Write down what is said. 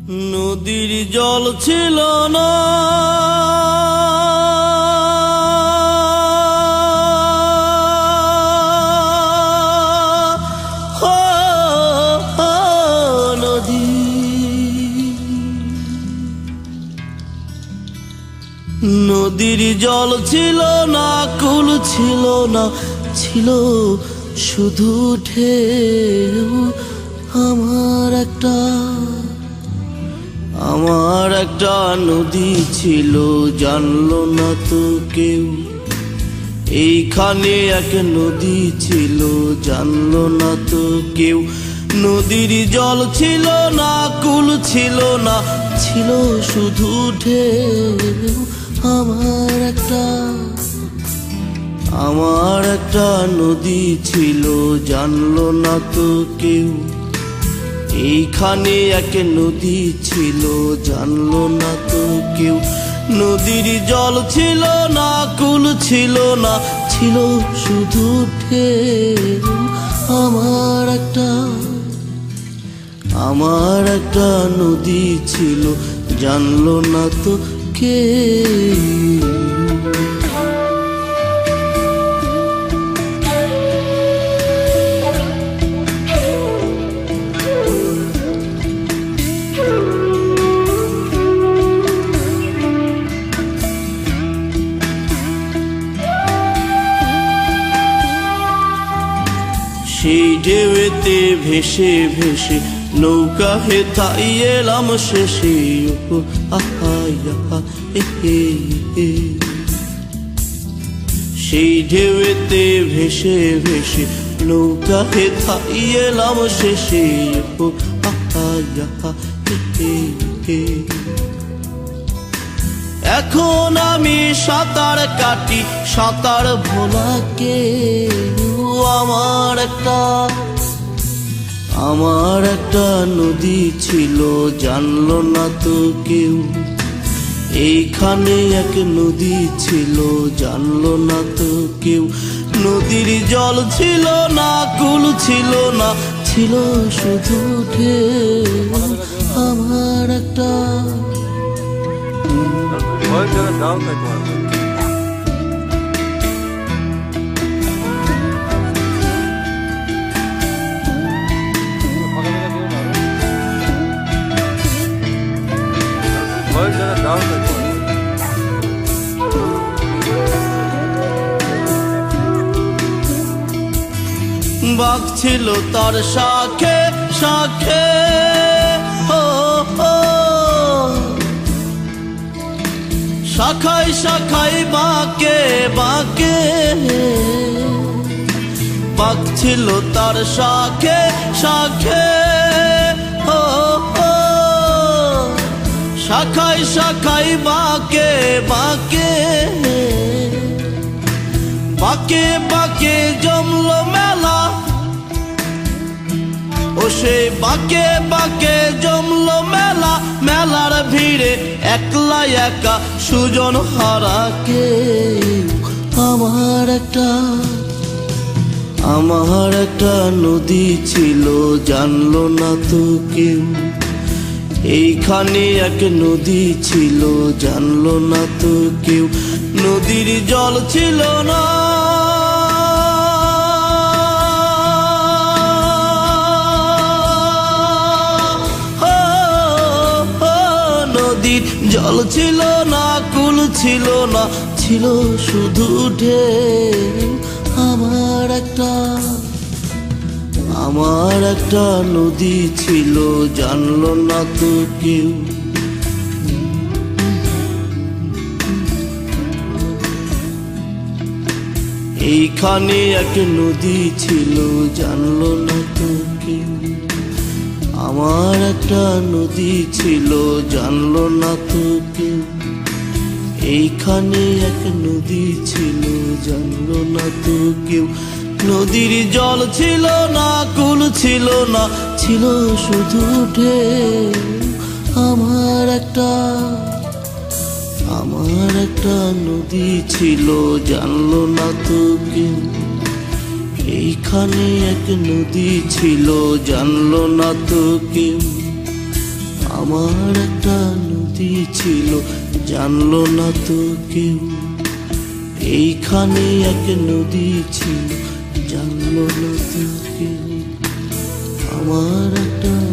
নদীর জল ছিল না, নদীর জল ছিল না, কুল ছিল না, ছিল শুধু ঢেউ। আমার একটা নদী ছিল, জানলো না তো কেউ। এইখানে এক নদী ছিল, জানলো না তো কেউ। নদীর জল ছিল না, কুল ছিল না, ছিল শুধু ঢেউ। আমার একটা নদী ছিল, জানলো না তো কেউ। এইখানে এক নদী ছিল, জানলো না তো কেউ। নদীর জল ছিল না, কুল ছিল না, ছিল শুধু ঢেউ। আমার একটা নদী ছিল, জানলো না তো কেউ। সেই ঢেউতে ভেসে ভেসে নৌকা হেথাই এলাম শেষে। সেই ঢেউতে ভেসে ভেসে নৌকা হেথাই এলাম শেষে। এখন আমি সাঁতার কাটি, সাঁতার ভোলাকে। আমার একটা নদী ছিল, জানলো না তো কেউ। এইখানে এক নদী ছিল, জানলো না তো কেউ। নদীর জল ছিল না, কুল ছিল না, ছিল শুধু ঢেউ। আমার একটা বাঘ ছিল তার শাখে শাখে, শাখায় শাখায় বাঁকে বাঁকে। বাঘ ছিল তার শাখে শাখে, শাখায় শাখায় বাঁকে বাঁকে। বাঁকে বাঁকে জমলো মেলা, ও সে বাঁকে বাঁকে জমলো মেলা। মেলার ভিড়ে একলা একা সুজন হারাকে। আমার একটা নদী ছিল, জানলো না তো কেউ। এইখানে এক নদী ছিল, জানলো না তো কেউ। নদীর জল ছিল না, নদীর জল ছিল না, কুল ছিল না, ছিল শুধু ঢেউ। আমার একটা নদী ছিল, জানলো না তো কেউ। এইখানে এক নদী ছিল, জানলো না তো কেউ। আমার একটা নদী ছিল, জানলো না তো কেউ। এইখানে এক নদী ছিল, জানলো না তো কেউ। নদীর জল ছিল না, কুল ছিল না, ছিল শুধু ঢেউ। আমার একটা নদী ছিল, জানলো না তো কেউ। এইখানে এক নদী ছিল, জানলো না তো কেউ। আমার একটা নদী ছিল, জানলো না তো কেউ। এইখানে এক নদী ছিল, জানলো না তো কেউ। আমার একটা